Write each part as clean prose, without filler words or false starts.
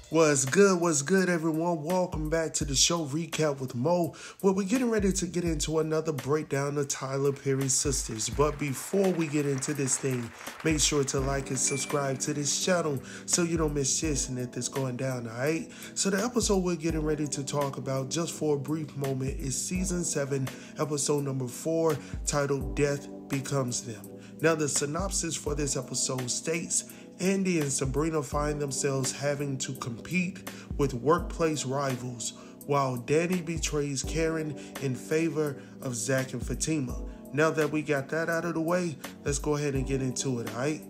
What's good, everyone? Welcome back to the show Recap with Mo, where we're getting ready to get into another breakdown of Tyler Perry's Sistas. But before we get into this thing, make sure to like and subscribe to this channel so you don't miss this and that's going down, alright? So the episode we're getting ready to talk about just for a brief moment is Season 7, Episode number 4, titled Death Becomes Them. Now the synopsis for this episode states, Andi and Sabrina find themselves having to compete with workplace rivals while Danni betrays Karen in favor of Zac and Fatima. Now that we got that out of the way, let's go ahead and get into it, alright?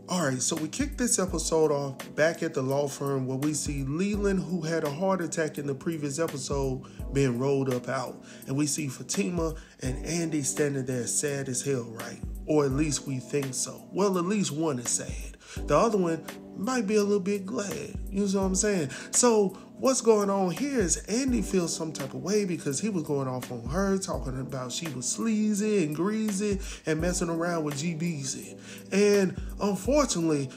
Alright, so we kicked this episode off back at the law firm where we see Leland, who had a heart attack in the previous episode, being rolled up out. And we see Fatima and Andi standing there sad as hell, right? Or at least we think so. Well, at least one is sad. The other one might be a little bit glad. You know what I'm saying? So what's going on here is Andi feels some type of way because he was going off on her, talking about she was sleazy and greasy and messing around with GBZ. And unfortunately,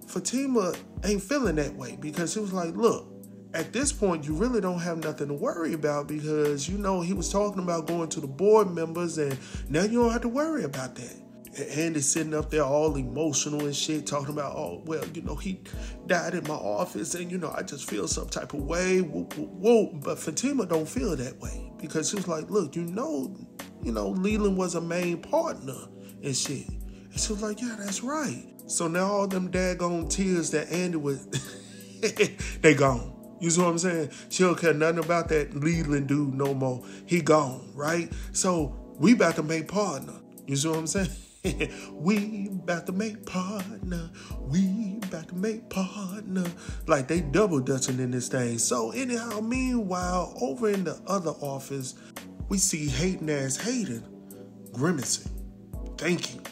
Fatima ain't feeling that way because she was like, look, at this point, you really don't have nothing to worry about because, he was talking about going to the board members and now you don't have to worry about that. And Andy's sitting up there all emotional and shit, talking about, he died in my office and, I just feel some type of way. Whoa. But Fatima don't feel that way because she was like, look, Leland was a main partner and shit. And she was like, yeah, that's right. So now all them daggone tears that Andi was, they gone. You see what I'm saying? She don't care nothing about that Leland dude no more. He gone, right? So we about to make partner. You see what I'm saying? We about to make partner. We about to make partner. Like they double dutching in this thing. So anyhow, meanwhile, over in the other office, we see hating ass Hayden grimacing, thinking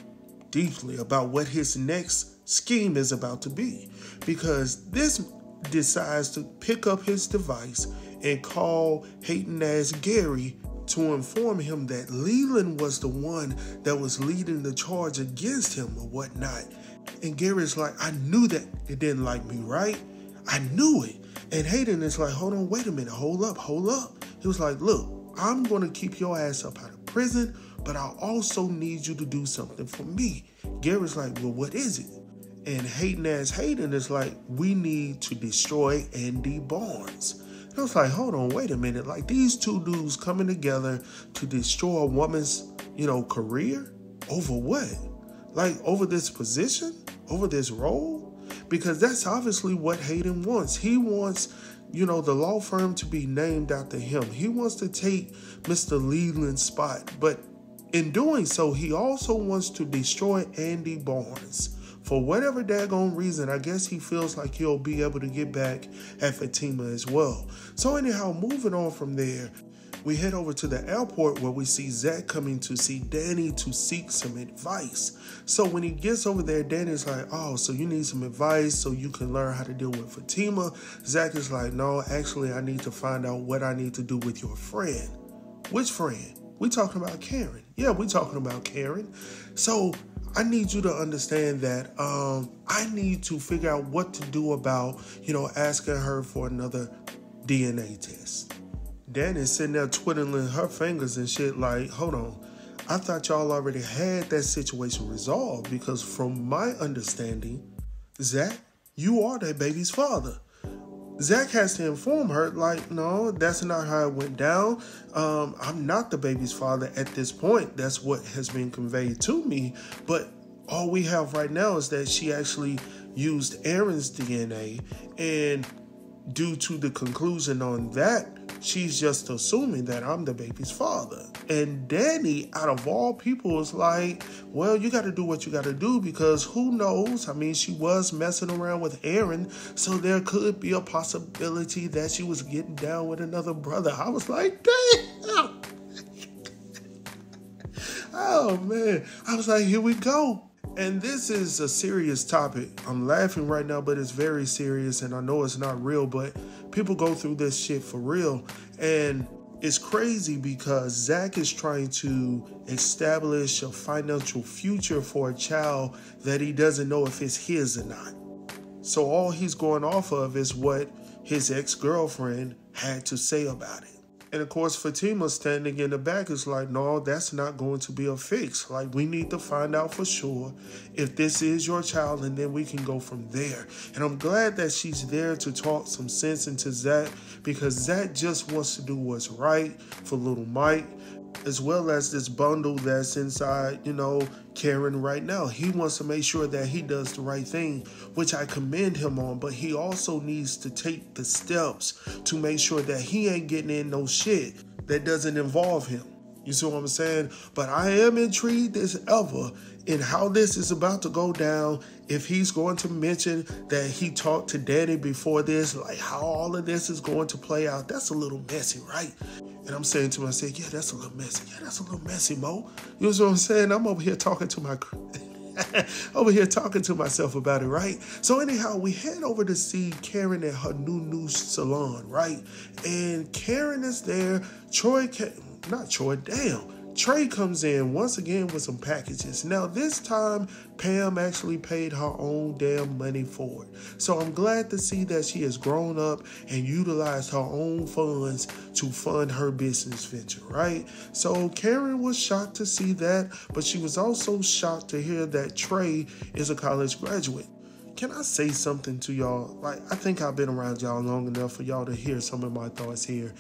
deeply about what his next scheme is about to be. Because this decides to pick up his device and call hating ass Gary to inform him that Leland was the one that was leading the charge against him or whatnot. And Gary's like, I knew that it didn't like me, right? I knew it. And Hayden is like, hold on, wait a minute, hold up. He was like, look, I'm going to keep your ass up out of prison, but I also need you to do something for me. Gary's like, well, what is it? And hating ass Hayden is like, we need to destroy Andy Barnes. I was like, hold on, wait a minute. Like these two dudes coming together to destroy a woman's, career over what? Like over this position? Over this role? Because that's obviously what Hayden wants. He wants, the law firm to be named after him. He wants to take Mr. Leland's spot. But in doing so, he also wants to destroy Andy Barnes. For whatever daggone reason, I guess he feels like he'll be able to get back at Fatima as well. So anyhow, moving on from there, we head over to the airport where we see Zac coming to see Danni to seek some advice. So when he gets over there, Danny's like, oh, so you need some advice so you can learn how to deal with Fatima. Zac is like, no, actually, I need to find out what I need to do with your friend. Which friend? We talking about Karen. Yeah, we talking about Karen. So I need you to understand that I need to figure out what to do about, asking her for another DNA test. Danny's sitting there twiddling her fingers and shit like, hold on. I thought y'all already had that situation resolved because from my understanding, Zac, you are that baby's father. Zac has to inform her, like, no, that's not how it went down. I'm not the baby's father at this point. That's what has been conveyed to me. But all we have right now is that she actually used Aaron's DNA. And due to the conclusion on that, she's just assuming that I'm the baby's father. And Danni, out of all people, is like, well, you got to do what you got to do because who knows? I mean, she was messing around with Aaron, so there could be a possibility that she was getting down with another brother. I was like, damn. Oh, man. I was like, here we go. And this is a serious topic. I'm laughing right now, but it's very serious, and I know it's not real, but people go through this shit for real. And it's crazy because Zac is trying to establish a financial future for a child that he doesn't know if it's his or not. So all he's going off of is what his ex-girlfriend had to say about it. And of course, Fatima standing in the back is like, no, that's not going to be a fix. Like, we need to find out for sure if this is your child, and then we can go from there. And I'm glad that she's there to talk some sense into Zac, because Zac just wants to do what's right for little Mike, as well as this bundle that's inside, Karen right now. He wants to make sure that he does the right thing, which I commend him on, but he also needs to take the steps to make sure that he ain't getting in no shit that doesn't involve him. You see what I'm saying? But I am intrigued as ever in how this is about to go down. If he's going to mention that he talked to Danni before this, like how all of this is going to play out. That's a little messy, right? And I'm saying to myself, yeah, that's a little messy. Yeah, that's a little messy, Mo. You know what I'm saying? I'm over here talking to myself about it, right? So anyhow, we head over to see Karen at her new salon, right? And Karen is there. Trey comes in once again with some packages. Now, this time, Pam actually paid her own damn money for it. So I'm glad to see that she has grown up and utilized her own funds to fund her business venture, right? So Karen was shocked to see that, but she was also shocked to hear that Trey is a college graduate. Can I say something to y'all? Like, I think I've been around y'all long enough for y'all to hear some of my thoughts here.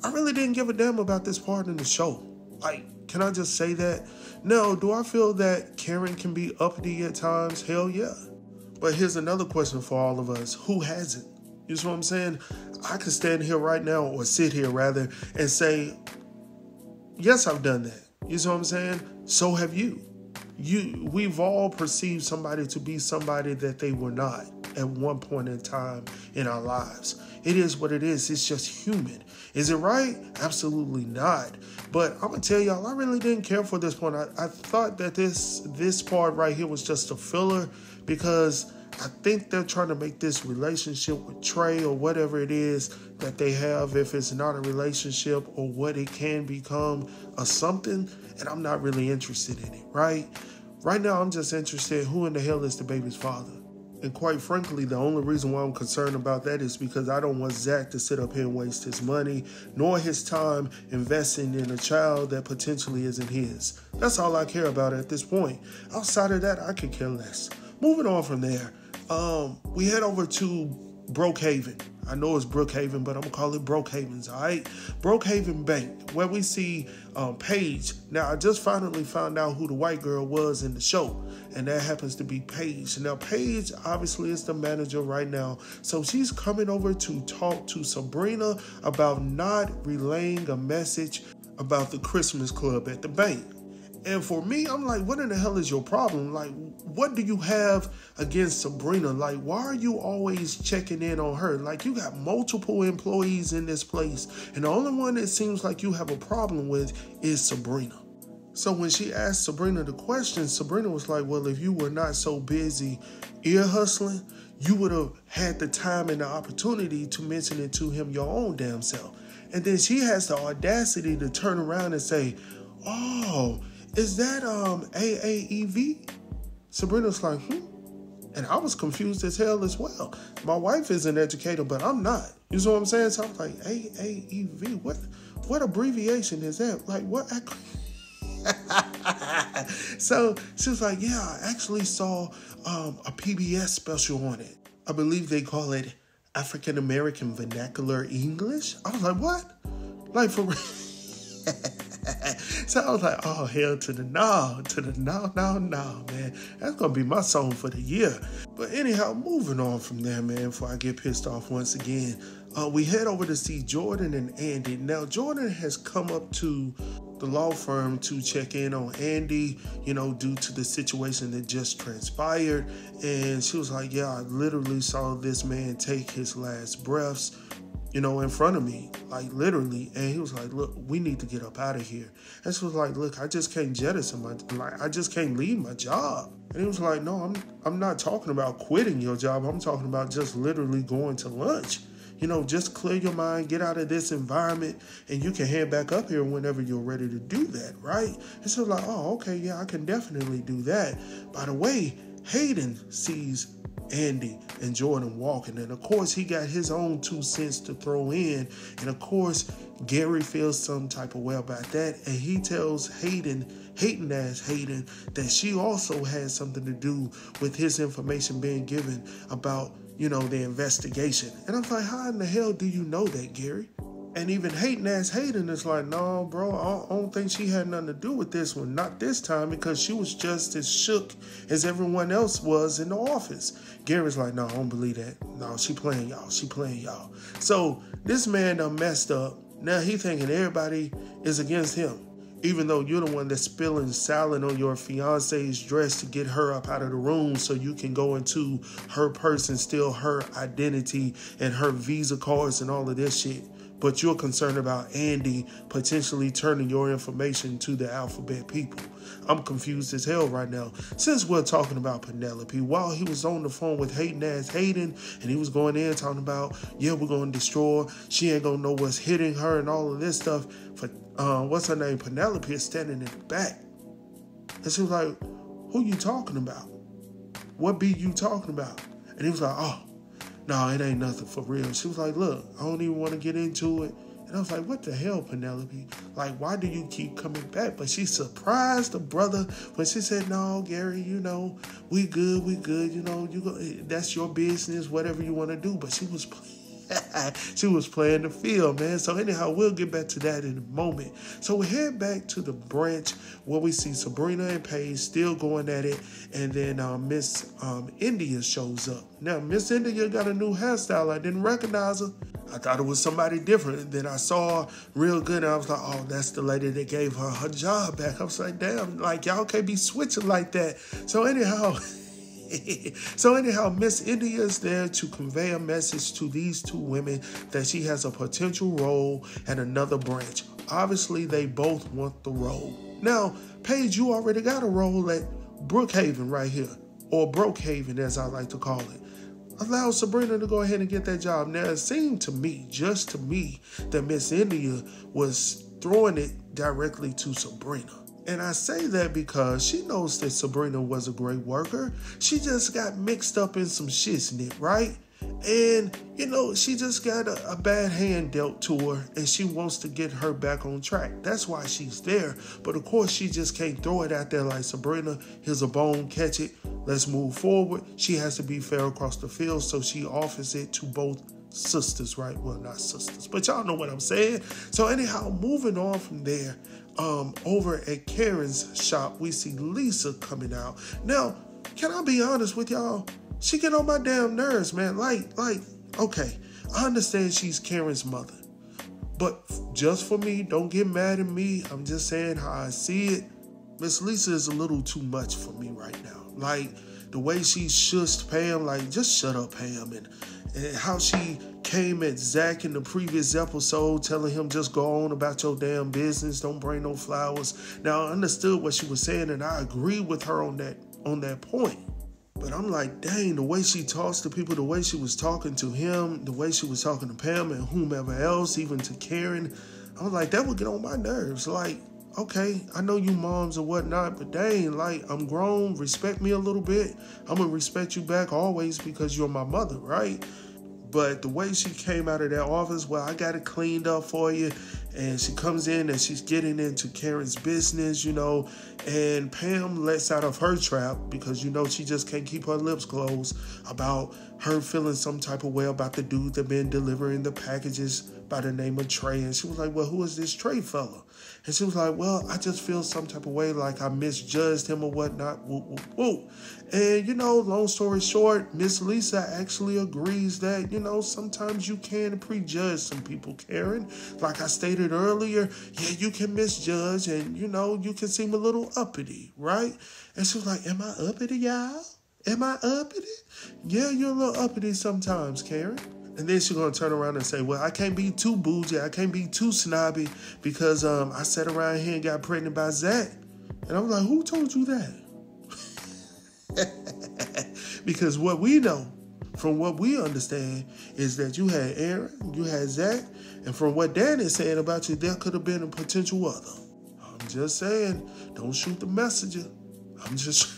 I really didn't give a damn about this part in the show. Like, can I just say that? No, do I feel that Karen can be uppity at times? Hell yeah. But here's another question for all of us. Who hasn't? You see what I'm saying? I could stand here right now, or sit here rather, and say, yes, I've done that. You see what I'm saying? So have you. We've all perceived somebody to be somebody that they were not at one point in time in our lives. It is what it is. It's just human. Is it right? Absolutely not. But I'm going to tell y'all, I really didn't care for this point. I thought that this part right here was just a filler, because I think they're trying to make this relationship with Trey, or whatever it is that they have, if it's not a relationship or what it can become, a something, and I'm not really interested in it, right? Right now, I'm just interested in who in the hell is the baby's father. And quite frankly, the only reason why I'm concerned about that is because I don't want Zac to sit up here and waste his money, nor his time investing in a child that potentially isn't his. That's all I care about at this point. Outside of that, I could care less. Moving on from there, we head over to Brookhaven. I know it's Brookhaven, but I'm going to call it Brookhaven's, all right? Brookhaven Bank, where we see Paige. Now, I just finally found out who the white girl was in the show, and that happens to be Paige. Now, Paige obviously is the manager right now, so she's coming over to talk to Sabrina about not relaying a message about the Christmas club at the bank. And for me, I'm like, what in the hell is your problem? Like, what do you have against Sabrina? Like, why are you always checking in on her? Like, you got multiple employees in this place, and the only one that seems like you have a problem with is Sabrina. So when she asked Sabrina the question, Sabrina was like, well, if you were not so busy ear hustling, you would have had the time and the opportunity to mention it to him your own damn self. And then she has the audacity to turn around and say, oh, is that AAEV? Sabrina's like, And I was confused as hell as well. My wife is an educator, but I'm not. You know what I'm saying? So I was like, AAEV, what abbreviation is that? Like, what? So she was like, yeah, I actually saw a PBS special on it. I believe they call it African American Vernacular English. I was like, what? Like, for real? So I was like, oh, hell to the no, man. That's going to be my song for the year. But anyhow, moving on from there, man, before I get pissed off once again, we head over to see Jordan and Andy. Now, Jordan has come up to the law firm to check in on Andy, due to the situation that just transpired. And she was like, yeah, I literally saw this man take his last breaths, in front of me, like literally. And he was like, look, we need to get up out of here. And she was like, look, I just can't I just can't leave my job. And he was like, no, I'm not talking about quitting your job. I'm talking about just literally going to lunch. Just clear your mind, get out of this environment, and you can head back up here whenever you're ready to do that, right? And so like, oh, okay, yeah, I can definitely do that. By the way, Hayden sees Andi and Jordan walking, and of course he got his own 2 cents to throw in, and of course Gary feels some type of way about that, and he tells Hayden that she also has something to do with his information being given about, the investigation. And I'm like, how in the hell do you know that, Gary? And even Hayden is like, no, bro, I don't think she had nothing to do with this one. Not this time, because she was just as shook as everyone else was in the office. Gary's like, no, I don't believe that. No, she playing y'all. So this man done messed up. Now he thinking everybody is against him, even though you're the one that's spilling salad on your fiance's dress to get her up out of the room so you can go into her purse and steal her identity and her Visa cards and all of this shit. But you're concerned about Andi potentially turning your information to the alphabet people. I'm confused as hell right now. Since we're talking about Penelope, while he was on the phone with Hayden, and he was going in talking about, yeah, we're going to destroy her. She ain't going to know what's hitting her and all of this stuff. What's her name? Penelope is standing in the back. And she was like, who you talking about? What be you talking about? And he was like, oh, no, it ain't nothing for real. She was like, look, I don't even want to get into it. And I was like, what the hell, Penelope? Like, why do you keep coming back? But she surprised the brother when she said, no, Gary, we good. That's your business, whatever you want to do. But she was playing the field, man. So anyhow, we'll get back to that in a moment. So we head back to the branch where we see Sabrina and Paige still going at it. And then Miss India shows up. Now, Miss India got a new hairstyle. I didn't recognize her. I thought it was somebody different. Then I saw her real good. And I was like, oh, that's the lady that gave her job back. I was like, damn, like, y'all can't be switching like that. So anyhow... Miss India is there to convey a message to these 2 women that she has a potential role at another branch. Obviously, they both want the role. Now, Paige, you already got a role at Brookhaven right here, or Brookhaven as I like to call it. Allow Sabrina to go ahead and get that job. Now, it seemed to me, just to me, that Miss India was throwing it directly to Sabrina. And I say that because she knows that Sabrina was a great worker. She just got mixed up in some shiznit, right? And, she just got a bad hand dealt to her, and she wants to get her back on track. That's why she's there. But, of course, she just can't throw it out there like, Sabrina, here's a bone, catch it, let's move forward. She has to be fair across the field, so she offers it to both sisters, right? Well, not sisters, but y'all know what I'm saying. So, anyhow, moving on from there, over at Karen's shop, we see Lisa coming out. Now, can I be honest with y'all? She get on my damn nerves, man. Like, okay, I understand she's Karen's mother, but just for me, don't get mad at me. I'm just saying how I see it. Miss Lisa is a little too much for me right now. Like, the way she shushed Pam, like, just shut up, Pam, and how she came at Zac in the previous episode telling him just go on about your damn business, don't bring no flowers. Now, I understood what she was saying, and I agree with her on that point. But I'm like, dang, the way she talks to people, the way she was talking to him, the way she was talking to Pam and whomever else, even to Karen, I was like, that would get on my nerves. Like, okay, I know you moms or whatnot, but dang, like, I'm grown, respect me a little bit. I'm going to respect you back always because you're my mother, right? But the way she came out of that office, well, I got it cleaned up for you. And she comes in and she's getting into Karen's business, and Pam lets out of her trap because, she just can't keep her lips closed about her feeling some type of way about the dude that been delivering the packages by the name of Trey. And she was like, well, who is this Trey fella? And she was like, well, I just feel some type of way like I misjudged him or whatnot. Woo, woo, woo. And, long story short, Miss Lisa actually agrees that, sometimes you can prejudge some people, Karen. Like I stated earlier, yeah, you can misjudge and, you can seem a little uppity, right? And she was like, am I uppity, y'all? Am I uppity? Yeah, you're a little uppity sometimes, Karen. And then she's going to turn around and say, well, I can't be too bougie. I can't be too snobby because I sat around here and got pregnant by Zac. And I was like, who told you that? Because what we know, from what we understand, is that you had Aaron, you had Zac, and from what Danni is saying about you, there could have been a potential other. I'm just saying, don't shoot the messenger. I'm just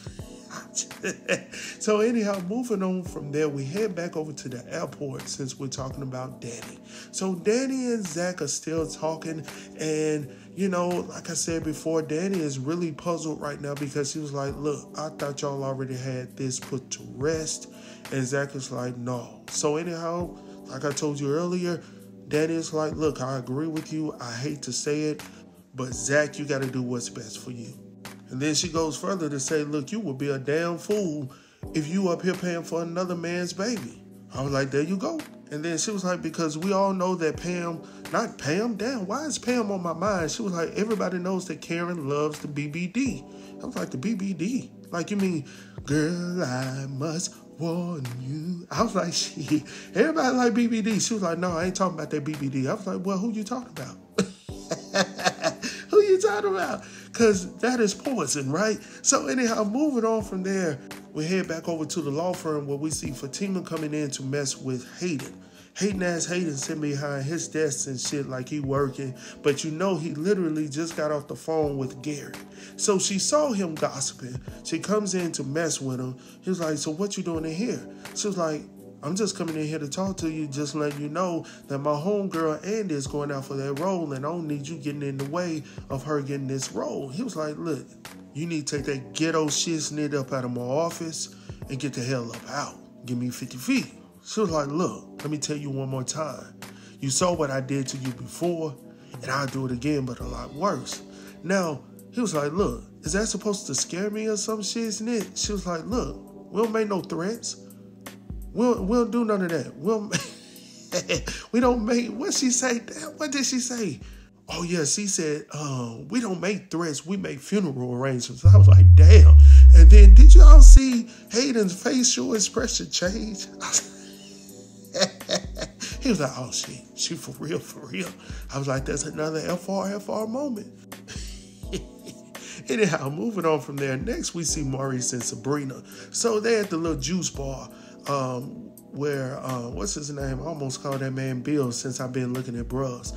So anyhow, moving on from there, we head back over to the airport since we're talking about Danni. So Danni and Zac are still talking, and like I said before, Danni is really puzzled right now because he was like, look, I thought y'all already had this put to rest. And Zac is like, no. So anyhow, like I told you earlier, Danni is like, look, I agree with you. I hate to say it, but Zac, you got to do what's best for you. And then she goes further to say, look, you would be a damn fool if you up here paying for another man's baby. I was like, there you go. And then she was like, because we all know that not Pam, damn, why is Pam on my mind? She was like, everybody knows that Karen loves the BBD. I was like, the BBD? Like, you mean, girl, I must warn you. I was like, shit, everybody like BBD. She was like, no, I ain't talking about that BBD. I was like, well, who you talking about? Who you talking about? Because that is poison, right? So anyhow, moving on from there, we head back over to the law firm where we see Fatima coming in to mess with Hayden. Hayden sitting behind his desk and shit like he working, but he literally just got off the phone with Gary. So she saw him gossiping. She comes in to mess with him. He was like, so what you doing in here? She was like, I'm just coming in here to talk to you, just letting you know that my homegirl Andi is going out for that role, and I don't need you getting in the way of her getting this role. He was like, look, you need to take that ghetto shiznit up out of my office and get the hell up out. Give me 50 feet. She was like, look, let me tell you one more time. You saw what I did to you before, and I'll do it again, but a lot worse. Now, he was like, look, is that supposed to scare me or some shiznit? She was like, look, we don't make no threats. We don't do none of that. We don't make, what she say? What did she say? Oh, yeah, she said, we don't make threats. We make funeral arrangements. I was like, damn. And then did y'all see Hayden's facial expression change? He was like, oh, she for real, for real. I was like, that's another Ep4 moment. Anyhow, moving on from there. Next, we see Maurice and Sabrina. So they're at the little juice bar. Where what's his name? I almost called that man Bill since I've been looking at bros.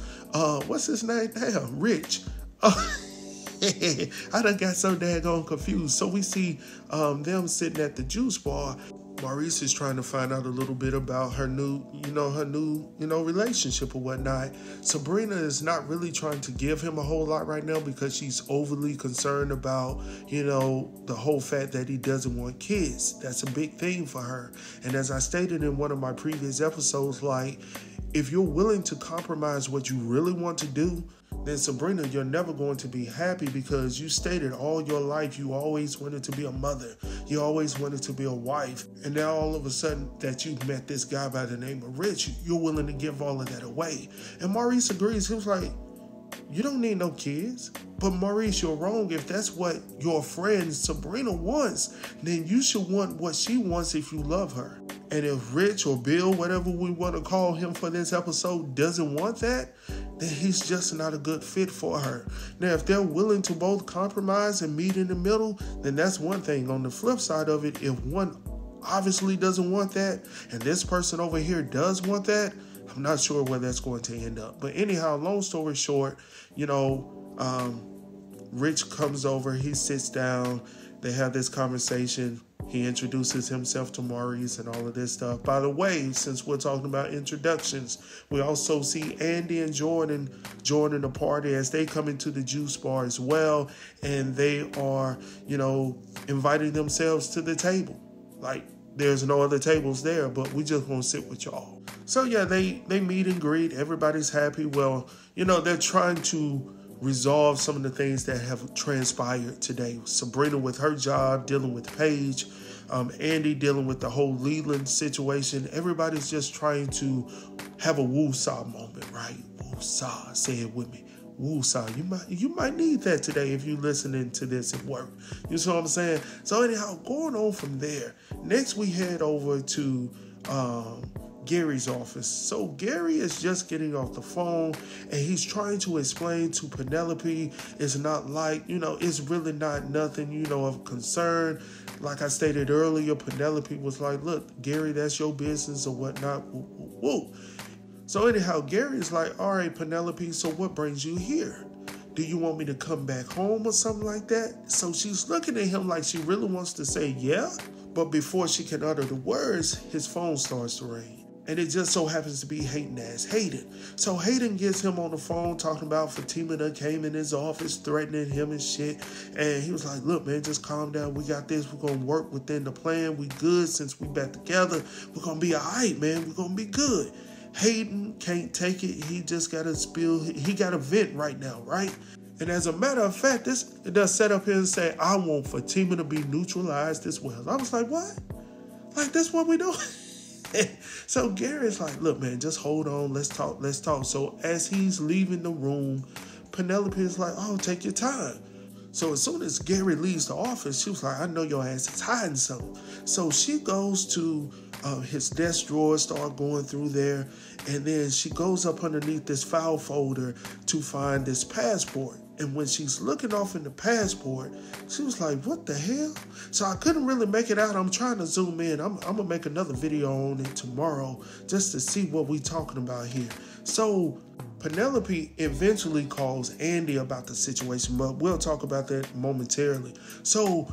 What's his name? Damn, Rich. I done got so daggone confused. So we see them sitting at the juice bar. Maurice is trying to find out a little bit about her new relationship or whatnot. Sabrina is not really trying to give him a whole lot right now because she's overly concerned about, the whole fact that he doesn't want kids. That's a big thing for her. And as I stated in one of my previous episodes, like, if you're willing to compromise what you really want to do, then Sabrina, you're never going to be happy because you stated all your life you always wanted to be a mother. You always wanted to be a wife. And now all of a sudden that you've met this guy by the name of Rich, you're willing to give all of that away. And Maurice agrees. He was like, you don't need no kids. But Maurice, you're wrong. If that's what your friend Sabrina wants, then you should want what she wants if you love her. And if Rich or Bill, whatever we want to call him for this episode, doesn't want that, then he's just not a good fit for her. Now, if they're willing to both compromise and meet in the middle, then that's one thing. On the flip side of it, if one obviously doesn't want that, and this person over here does want that, I'm not sure where that's going to end up. But anyhow, long story short, Rich comes over, he sits down, they have this conversation. He introduces himself to Maurice and all of this stuff. By the way, since we're talking about introductions, we also see Andi and Jordan joining the party as they come into the juice bar as well. And they are, inviting themselves to the table. Like, there's no other tables there, but we just want to sit with y'all. So, yeah, they meet and greet. Everybody's happy. Well, they're trying to resolve some of the things that have transpired today. Sabrina with her job, dealing with Paige, Andi dealing with the whole Leland situation. Everybody's just trying to have a woo-saw moment, right? Woo-saw, say it with me. Woo-saw. You might need that today if you're listening to this at work. You see what I'm saying? So anyhow, going on from there, next we head over to Gary's office. So Gary is just getting off the phone and he's trying to explain to Penelope it's not like, it's really not nothing, of concern. Like I stated earlier, Penelope was like, look, Gary, that's your business or whatnot. Woo. So anyhow, Gary is like, all right, Penelope, so what brings you here? do you want me to come back home or something like that? So she's looking at him like she really wants to say yeah. But before she can utter the words, his phone starts to ring. And it just so happens to be Hayden ass Hayden. So Hayden gets him on the phone talking about Fatima that came in his office threatening him and shit. And he was like, look, man, just calm down. We got this. We're going to work within the plan. We good since we back together. We're going to be all right, man. We're going to be good. Hayden can't take it. He just got to spill. He got a vent right now, right? And as a matter of fact, it does set up here and say, I want Fatima to be neutralized as well. I was like, what? Like, that's what we doing? So Gary's like, look, man, just hold on. Let's talk. So as he's leaving the room, Penelope is like, oh, take your time. So as soon as Gary leaves the office, she was like, I know your ass is hiding something. So she goes to his desk drawer, start going through there. And then she goes up underneath this file folder to find this passport. And when she's looking off in the passport, she was like, what the hell? So I couldn't really make it out. I'm trying to zoom in. I'm going to make another video on it tomorrow just to see what we talking about here. So Penelope eventually calls Andi about the situation, but we'll talk about that momentarily. So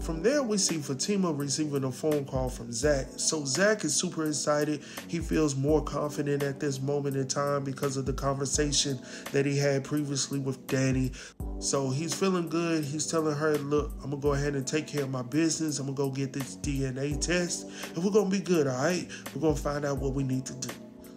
from there, we see Fatima receiving a phone call from Zac. So Zac is super excited. He feels more confident at this moment in time because of the conversation that he had previously with Danni. So he's feeling good. He's telling her, look, I'm going to go ahead and take care of my business. I'm going to go get this DNA test, and we're going to be good, all right? We're going to find out what we need to do.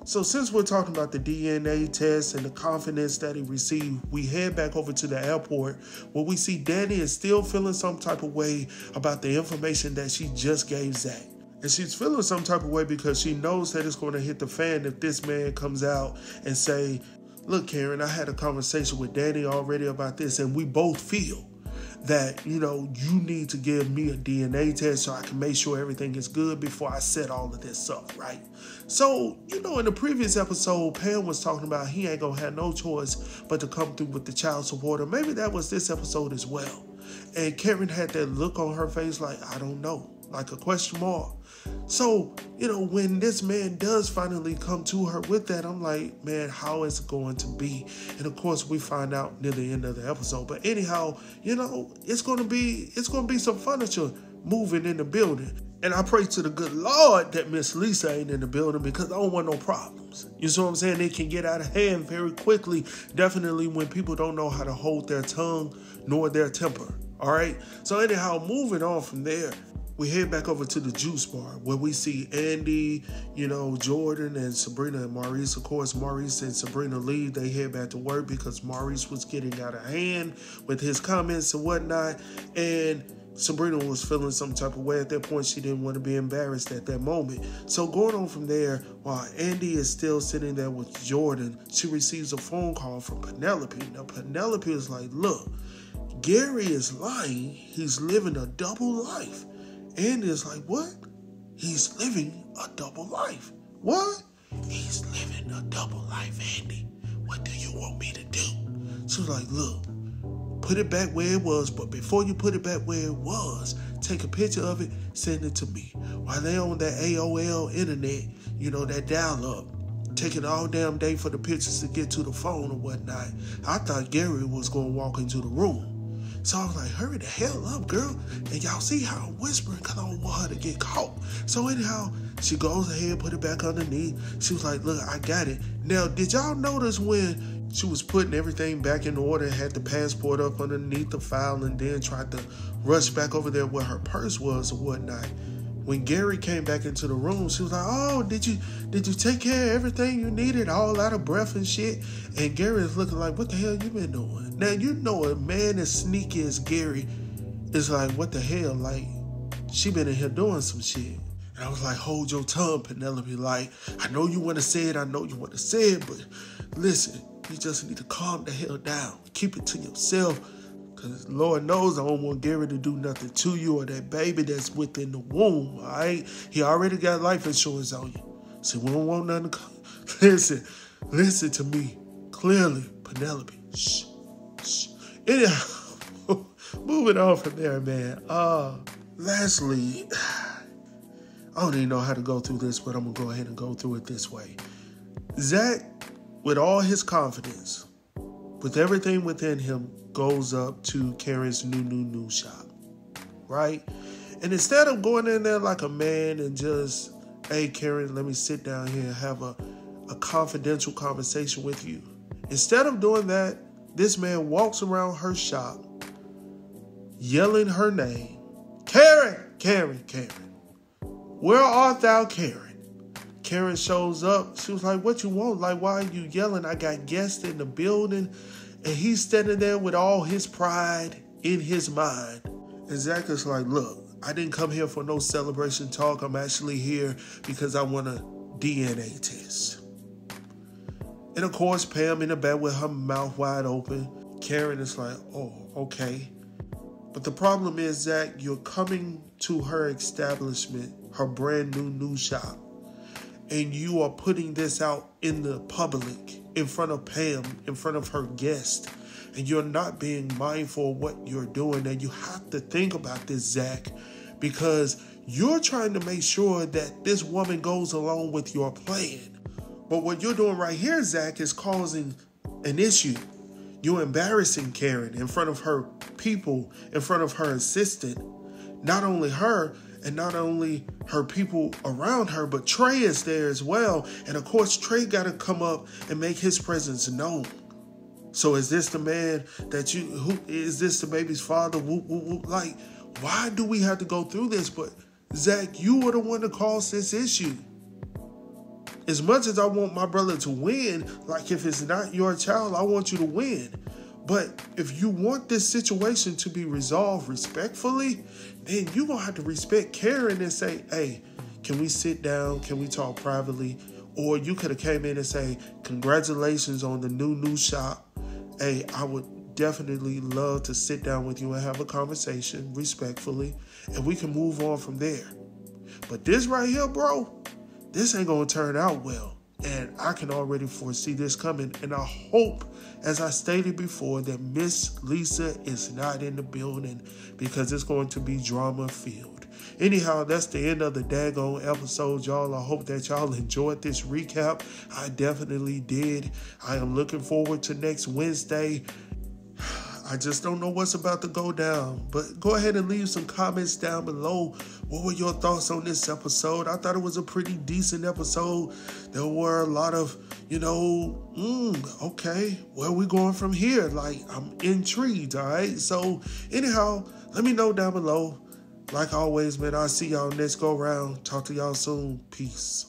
So since we're talking about the DNA test and the confidence that he received, we head back over to the airport where we see Danni is still feeling some type of way about the information that she just gave Zac. And she's feeling some type of way because she knows that it's going to hit the fan if this man comes out and say, look, Karen, I had a conversation with Danni already about this, and we both feel that, you need to give me a DNA test so I can make sure everything is good before I set all of this up, right? So, in the previous episode, Pam was talking about he ain't gonna have no choice but to come through with the child support, or maybe that was this episode as well. And Karen had that look on her face like, I don't know, like a question mark. So, when this man does finally come to her with that, I'm like, man, how is it going to be? And of course, we find out near the end of the episode. But anyhow, it's going to be some furniture moving in the building. And I pray to the good Lord that Miss Lisa ain't in the building because I don't want no problems. You see what I'm saying? It can get out of hand very quickly, definitely when people don't know how to hold their tongue nor their temper. All right? So anyhow, moving on from there, we head back over to the juice bar where we see Andi, Jordan and Sabrina and Maurice. Of course, Maurice and Sabrina leave. They head back to work because Maurice was getting out of hand with his comments and whatnot. And Sabrina was feeling some type of way at that point. She didn't want to be embarrassed at that moment. So going on from there, while Andi is still sitting there with Jordan, she receives a phone call from Penelope. Now, Penelope is like, look, Gary is lying. He's living a double life. Andi is like, what? He's living a double life. What? He's living a double life, Andi. What do you want me to do? She was like, look, put it back where it was, but before you put it back where it was, take a picture of it, send it to me. While they on that AOL internet, that dial-up, taking all damn day for the pictures to get to the phone or whatnot, I thought Gary was going to walk into the room. So I was like, hurry the hell up, girl. And y'all see how I'm whispering because I don't want her to get caught. So anyhow, she goes ahead, put it back underneath. She was like, look, I got it. Now, did y'all notice when she was putting everything back in order, had the passport up underneath the file, and then tried to rush back over there where her purse was or whatnot? When Gary came back into the room, she was like, oh, did you take care of everything you needed, all out of breath and shit? And Gary is looking like, what the hell you been doing? Now, a man as sneaky as Gary is like, what the hell? Like, she been in here doing some shit. And I was like, hold your tongue, Penelope. Like, I know you want to say it, but listen, you just need to calm the hell down. Keep it to yourself. Because Lord knows I don't want Gary to do nothing to you or that baby that's within the womb, all right? He already got life insurance on you. So we don't want nothing to... Listen to me clearly, Penelope. Shh. Anyhow, moving on from there, man. Lastly, I don't even know how to go through this, but I'm going to go ahead and go through it this way. Zac, with all his confidence, with everything within him, goes up to Karen's new shop, right? And instead of going in there like a man and just, hey, Karen, let me sit down here and have a confidential conversation with you. Instead of doing that, this man walks around her shop yelling her name. Karen, Karen, Karen. Where art thou, Karen? Karen shows up. She was like, what you want? Like, why are you yelling? I got guests in the building. And he's standing there with all his pride in his mind. And Zac is like, look, I didn't come here for no celebration talk. I'm actually here because I want a DNA test. And of course, Pam in the bed with her mouth wide open. Karen is like, oh, okay. But the problem is, Zac, you're coming to her establishment, her brand new shop, and you are putting this out in the public, in front of Pam, in front of her guest, and you're not being mindful of what you're doing. And you have to think about this, Zac, because you're trying to make sure that this woman goes along with your plan. But what you're doing right here, Zac, is causing an issue. You're embarrassing Karen in front of her people, in front of her assistant. Not only her, and not only her people around her, but Trey is there as well. And of course, Trey got to come up and make his presence known. So is this the man that who is this the baby's father? Like, why do we have to go through this? But Zac, you were the one that caused this issue. As much as I want my brother to win, like if it's not your child, I want you to win. But if you want this situation to be resolved respectfully, then you're going to have to respect Karen and say, hey, can we sit down? Can we talk privately? Or you could have came in and say, congratulations on the new shop. Hey, I would definitely love to sit down with you and have a conversation respectfully, and we can move on from there. But this right here, bro, this ain't going to turn out well. And I can already foresee this coming. And I hope, as I stated before, that Miss Lisa is not in the building, because it's going to be drama-filled. Anyhow, that's the end of the daggone episode, y'all. I hope that y'all enjoyed this recap. I definitely did. I am looking forward to next Wednesday. I just don't know what's about to go down. But go ahead and leave some comments down below. What were your thoughts on this episode? I thought it was a pretty decent episode. There were a lot of, okay, where are we going from here? Like, I'm intrigued, all right? So, anyhow, let me know down below. Like always, man, I'll see y'all next go round. Talk to y'all soon. Peace.